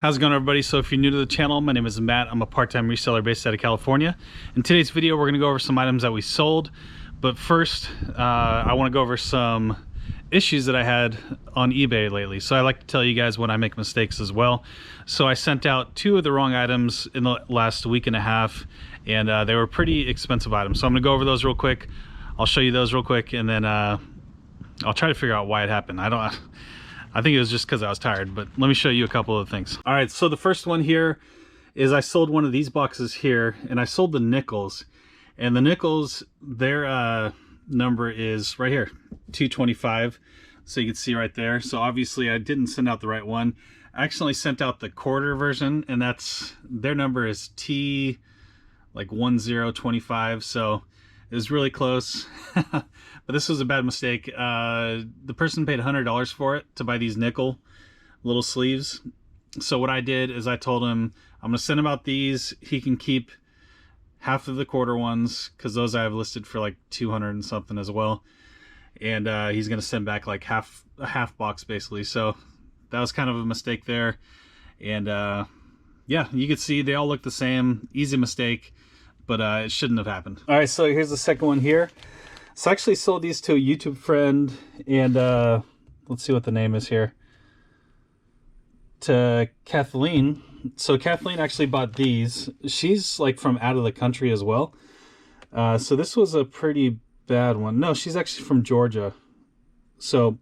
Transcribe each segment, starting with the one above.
How's it going, everybody? So if you're new to the channel, my name is Matt. I'm a part-time reseller based out of California. In today's video, we're going to go over some items that we sold. But first, I want to go over some issues that I had on eBay lately. So I like to tell you guys when I make mistakes as well. So I sent out 2 of the wrong items in the last week and a half, and they were pretty expensive items. So I'm going to go over those real quick. I'll show you those real quick, and then I'll try to figure out why it happened. I think it was just because I was tired, but let me show you a couple of things. All right, so the first one here is I sold one of these boxes here, and I sold the nickels. And the nickels, their number is right here, 225. So you can see right there. So obviously I didn't send out the right one. I actually sent out the quarter version, and their number is T like 1025. So it was really close. But this was a bad mistake. The person paid $100 for it to buy these nickel little sleeves. So what I did is I told him, I'm going to send him out these. He can keep half of the quarter ones, because those I have listed for like 200 and something as well. And he's going to send back like a half box basically. So that was kind of a mistake there. And yeah, you can see they all look the same. Easy mistake, but it shouldn't have happened. All right, so here's the second one here. So I actually sold these to a YouTube friend, and let's see what the name is here. To Kathleen. So Kathleen actually bought these. She's like from out of the country as well. So this was a pretty bad one. No, she's actually from Georgia. So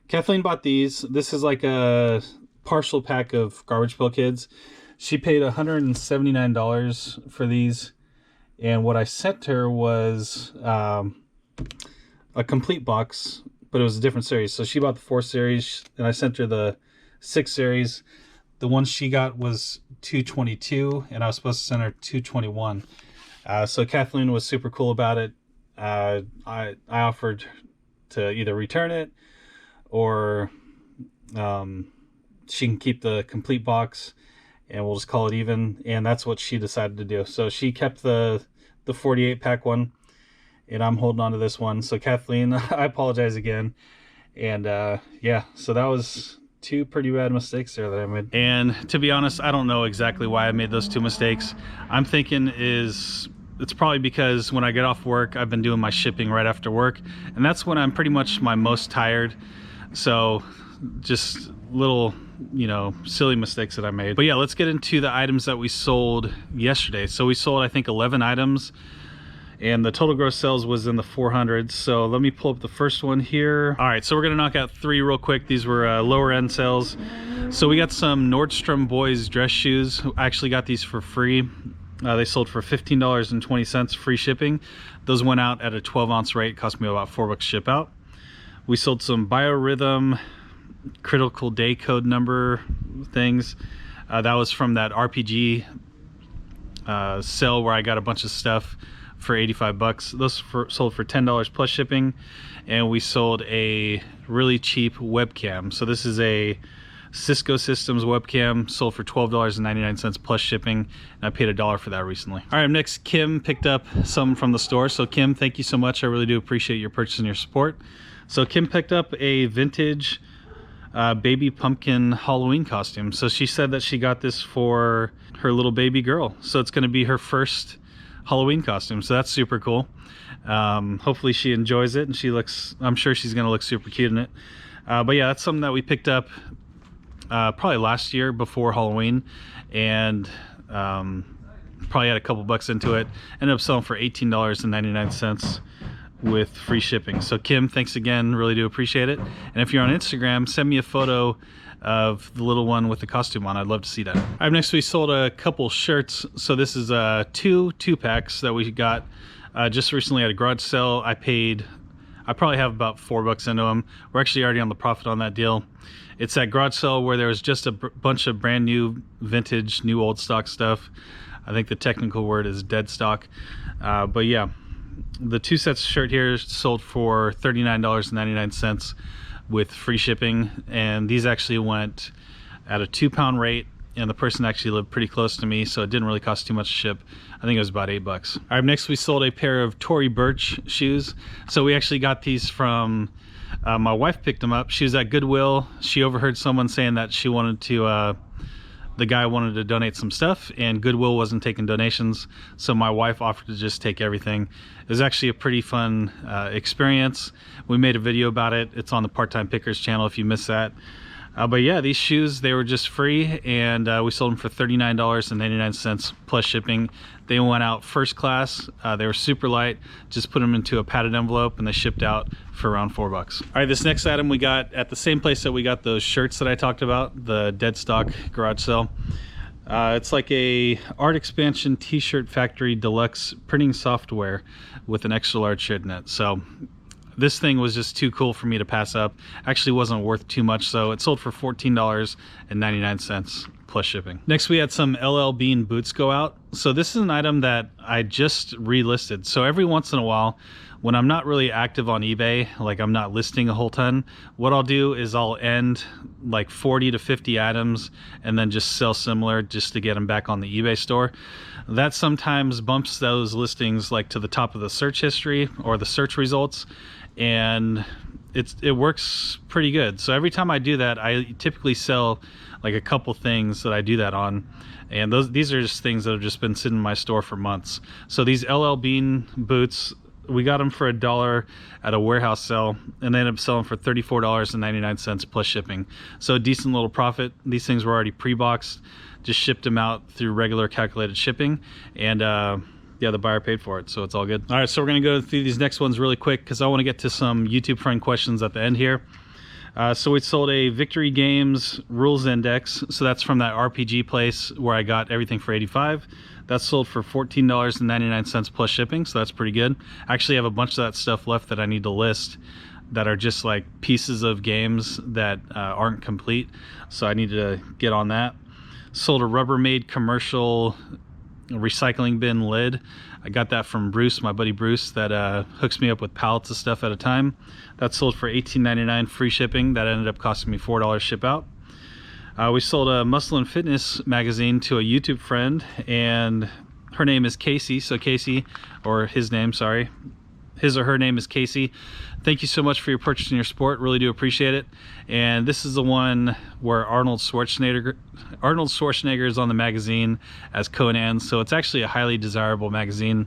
Kathleen bought these. This is like a partial pack of Garbage Pail Kids. She paid $179 for these. And what I sent her was a complete box, but it was a different series. So she bought the 4 series, and I sent her the 6 series. The one she got was 222, and I was supposed to send her 221. So Kathleen was super cool about it. I offered to either return it, or she can keep the complete box, and we'll just call it even. And that's what she decided to do. So she kept the 48 pack one, and I'm holding on to this one. So Kathleen, I apologize again. And yeah, so that was 2 pretty bad mistakes there that I made. And to be honest, I don't know exactly why I made those 2 mistakes. I'm thinking it's probably because when I get off work, I've been doing my shipping right after work, and that's when I'm pretty much my most tired. So just little, silly mistakes that I made. But yeah, let's get into the items that we sold yesterday. So we sold, I think, 11 items, and the total gross sales was in the 400s. So let me pull up the first one here. All right, so we're gonna knock out 3 real quick. These were lower end sales. So we got some Nordstrom boys dress shoes. I actually got these for free. They sold for $15.20 free shipping. Those went out at a 12-ounce rate. Cost me about $4 ship out. We sold some Biorhythm critical day code number things. That was from that RPG sale where I got a bunch of stuff for 85 bucks. Those sold for $10 plus shipping. And we sold a really cheap webcam. So this is a Cisco Systems webcam, sold for $12.99 plus shipping, and I paid $1 for that recently. All right, next, Kim picked up some from the store. So Kim, thank you so much. I really do appreciate your purchase and your support. So Kim picked up a vintage baby pumpkin Halloween costume. So she said that she got this for her little baby girl. So it's going to be her first Halloween costume. So that's super cool. Hopefully she enjoys it, and I'm sure she's going to look super cute in it. But yeah, that's something that we picked up probably last year before Halloween, and probably had a couple bucks into it. Ended up selling for $18.99 with free shipping. So Kim, thanks again, really do appreciate it. And if you're on Instagram, send me a photo of the little one with the costume on. I'd love to see that. All right, next we sold a couple shirts. So this is 2 2-packs that we got just recently at a garage sale. I probably have about $4 into them. We're actually already on the profit on that deal. It's that garage sale where there was just a bunch of brand new vintage, new old stock stuff. I think the technical word is dead stock. But yeah, the 2 sets of shirt here sold for $39.99 with free shipping, and these actually went at a 2-pound rate, and the person actually lived pretty close to me, so it didn't really cost too much to ship. I think it was about $8. All right, next we sold a pair of Tory Burch shoes. So we actually got these from my wife picked them up. She was at Goodwill. She overheard someone saying that she wanted to the guy wanted to donate some stuff, and Goodwill wasn't taking donations, so my wife offered to just take everything. It was actually a pretty fun experience. We made a video about it. It's on the Part-Time Pickers channel if you missed that. But yeah, these shoes, they were just free, and we sold them for $39.99 plus shipping. They went out first class. They were super light. Just put them into a padded envelope, and they shipped out for around $4. All right, this next item we got at the same place that we got those shirts that I talked about, the dead stock garage sale. It's like a Art Expansion t-shirt factory deluxe printing software with an extra large shirt in it. So this thing was just too cool for me to pass up. Actually wasn't worth too much, so it sold for $14.99 plus shipping. Next we had some LL Bean boots go out. So this is an item that I just relisted. So every once in a while, when I'm not really active on eBay, like I'm not listing a whole ton, what I'll do is I'll end like 40 to 50 items and then just sell similar just to get them back on the eBay store. That sometimes bumps those listings like to the top of the search history or the search results, and it works pretty good. So every time I do that, I typically sell like a couple things that I do that on, and these are just things that have just been sitting in my store for months. So these LL Bean boots, we got them for $1 at a warehouse sale, and they ended up selling for $34.99 plus shipping. So a decent little profit. These things were already pre-boxed, just shipped them out through regular calculated shipping, and yeah, the buyer paid for it, so it's all good. All right, so we're gonna go through these next ones really quick because I want to get to some YouTube friend questions at the end here. So we sold a Victory Games Rules Index. So that's from that RPG place where I got everything for $85. That's sold for $14.99 plus shipping, so that's pretty good. I actually have a bunch of that stuff left that I need to list that are just like pieces of games that aren't complete, so I need to get on that. Sold a Rubbermaid commercial recycling bin lid. I got that from Bruce, my buddy Bruce, that hooks me up with pallets of stuff at a time. That sold for $18.99 free shipping. That ended up costing me $4 ship out. We sold a Muscle and Fitness magazine to a YouTube friend, and her name is Casey. So Casey, or his name, sorry, his or her name is Casey. Thank you so much for your purchase and your support. Really do appreciate it. And this is the one where Arnold Schwarzenegger is on the magazine as Conan. So it's actually a highly desirable magazine,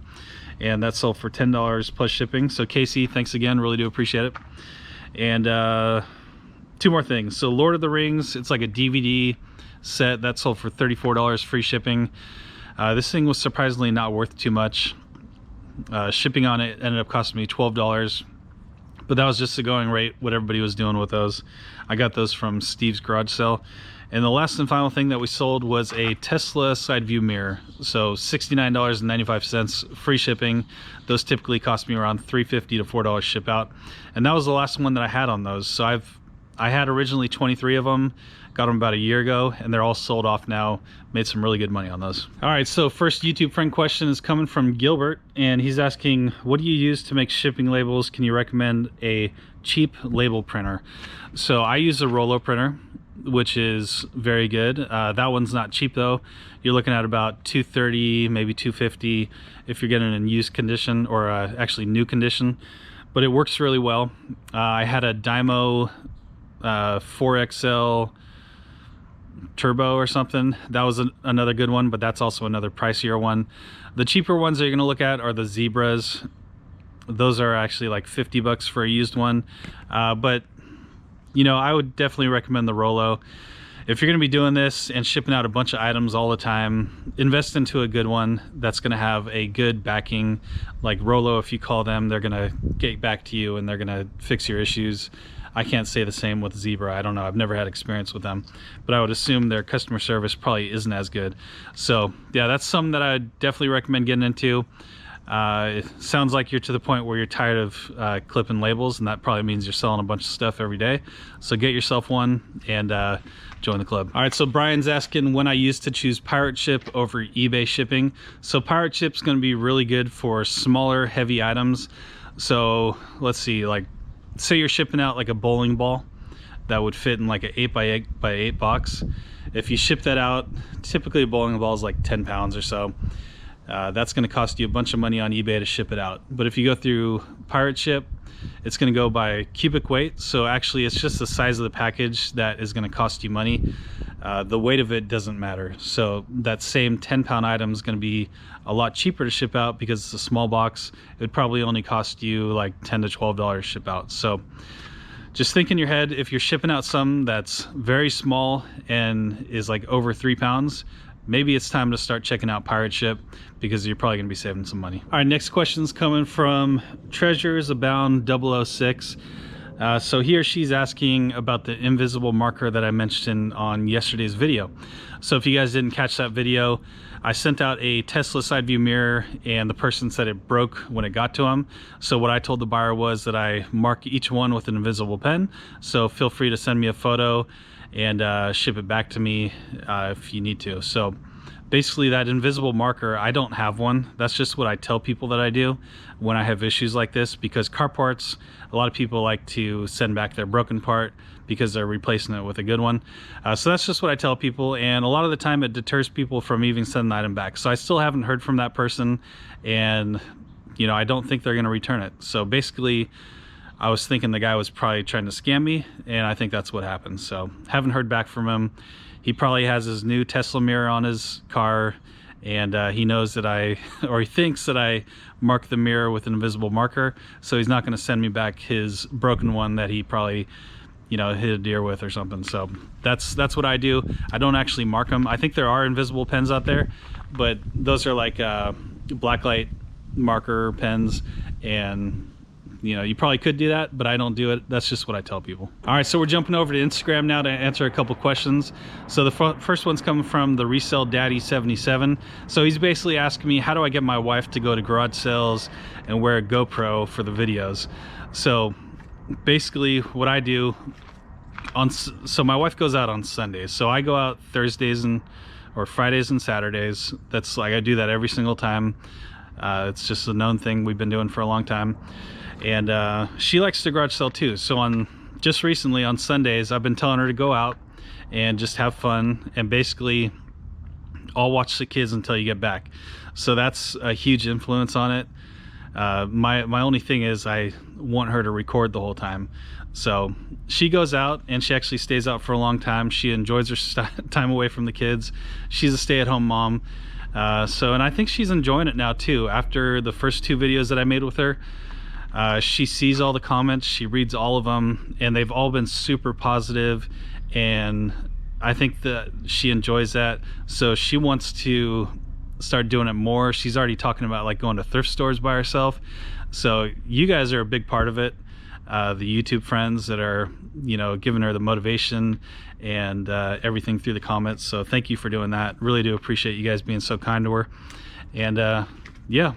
and that sold for $10 plus shipping. So Casey, thanks again. Really do appreciate it. And two more things. So Lord of the Rings, it's like a DVD set that sold for $34 free shipping. This thing was surprisingly not worth too much. Shipping on it ended up costing me $12, but that was just the going rate, what everybody was doing with those. I got those from Steve's garage sale. And the last and final thing that we sold was a Tesla side view mirror. So $69.95 free shipping. Those typically cost me around $3.50 to $4 ship out. And that was the last one that I had on those. So I had originally 23 of them, got them about a year ago, and they're all sold off now. Made some really good money on those. All right, so first YouTube friend question is coming from Gilbert, and he's asking, what do you use to make shipping labels? Can you recommend a cheap label printer? So I use a Rollo printer, which is very good. That one's not cheap though. You're looking at about $230, maybe $250 if you're getting it in used condition, or actually new condition, but it works really well. I had a Dymo 4XL Turbo or something. That was another good one, but that's also another pricier one. The cheaper ones that you're going to look at are the Zebras. Those are actually like $50 for a used one, but you know, I would definitely recommend the Rollo. If you're going to be doing this and shipping out a bunch of items all the time, invest into a good one that's going to have a good backing. Like Rollo, if you call them, they're going to get back to you and they're going to fix your issues. I can't say the same with Zebra. I don't know. I've never had experience with them, but I would assume their customer service probably isn't as good. So yeah, that's something that I would definitely recommend getting into. It sounds like you're to the point where you're tired of clipping labels, and that probably means you're selling a bunch of stuff every day. So get yourself one and join the club. All right, so Brian's asking when I used to choose pirate ship over eBay shipping. So pirate ship's going to be really good for smaller, heavy items. So let's see, like say you're shipping out like a bowling ball that would fit in like an 8x8 box. If you ship that out, typically a bowling ball is like 10 pounds or so. That's going to cost you a bunch of money on eBay to ship it out. But if you go through pirate ship, it's going to go by cubic weight. So actually it's just the size of the package that is going to cost you money. The weight of it doesn't matter. So that same 10-pound item is going to be a lot cheaper to ship out because it's a small box. It would probably only cost you like $10 to $12 to ship out. So just think in your head, if you're shipping out something that's very small and is like over 3 pounds, maybe it's time to start checking out pirate ship, because you're probably gonna be saving some money. All right, next question's coming from Treasures Abound 006. So he or she's asking about the invisible marker that I mentioned on yesterday's video. So if you guys didn't catch that video, I sent out a Tesla side view mirror and the person said it broke when it got to them. So what I told the buyer was that I mark each one with an invisible pen. So feel free to send me a photo and ship it back to me if you need to. So basically that invisible marker, I don't have one. That's just what I tell people that I do when I have issues like this, because car parts, a lot of people like to send back their broken part because they're replacing it with a good one. So that's just what I tell people, and a lot of the time it deters people from even sending the item back. So I still haven't heard from that person, and you know, I don't think they're going to return it. So basically I was thinking the guy was probably trying to scam me, and I think that's what happened. So haven't heard back from him. He probably has his new Tesla mirror on his car, and he knows that or he thinks that I mark the mirror with an invisible marker, so he's not going to send me back his broken one that he probably, you know, hit a deer with or something. So that's what I do. I don't actually mark them. I think there are invisible pens out there, but those are like blacklight marker pens, and you know, you probably could do that, but I don't do it. That's just what I tell people. All right, so we're jumping over to Instagram now to answer a couple questions. So the first one's coming from the Resale Daddy 77. So he's basically asking me, how do I get my wife to go to garage sales and wear a GoPro for the videos? So basically what I do so my wife goes out on Sundays. So I go out Thursdays or Fridays and Saturdays. That's like, I do that every single time. It's just a known thing we've been doing for a long time. And she likes to garage sell too. So just recently on Sundays, I've been telling her to go out and just have fun, and basically I'll watch the kids until you get back. So that's a huge influence on it. My only thing is I want her to record the whole time. So she goes out and she actually stays out for a long time. She enjoys her time away from the kids. She's a stay-at-home mom. And I think she's enjoying it now too. After the first 2 videos that I made with her, she sees all the comments, she reads all of them, and they've all been super positive, and I think that she enjoys that. So she wants to start doing it more. She's already talking about like going to thrift stores by herself. So you guys are a big part of it. The YouTube friends that are, you know, giving her the motivation and everything through the comments. So thank you for doing that. Really do appreciate you guys being so kind to her. And yeah,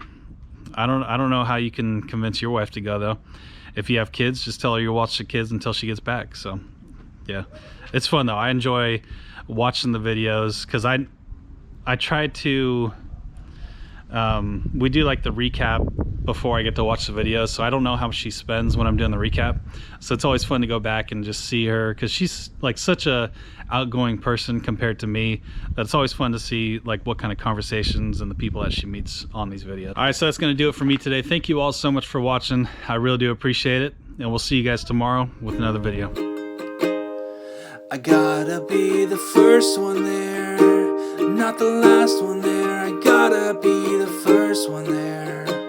I don't know how you can convince your wife to go though. If you have kids, just tell her you'll watch the kids until she gets back. So yeah, it's fun though. I enjoy watching the videos because I try to we do like the recap before I get to watch the video, so I don't know how much she spends when I'm doing the recap. So it's always fun to go back and just see her, because she's like such a outgoing person compared to me, that it's always fun to see like what kind of conversations and the people that she meets on these videos. All right, so that's going to do it for me today. Thank you all so much for watching. I really do appreciate it, and we'll see you guys tomorrow with another video. I gotta be the first one there, not the last one there. I gotta be the first one there.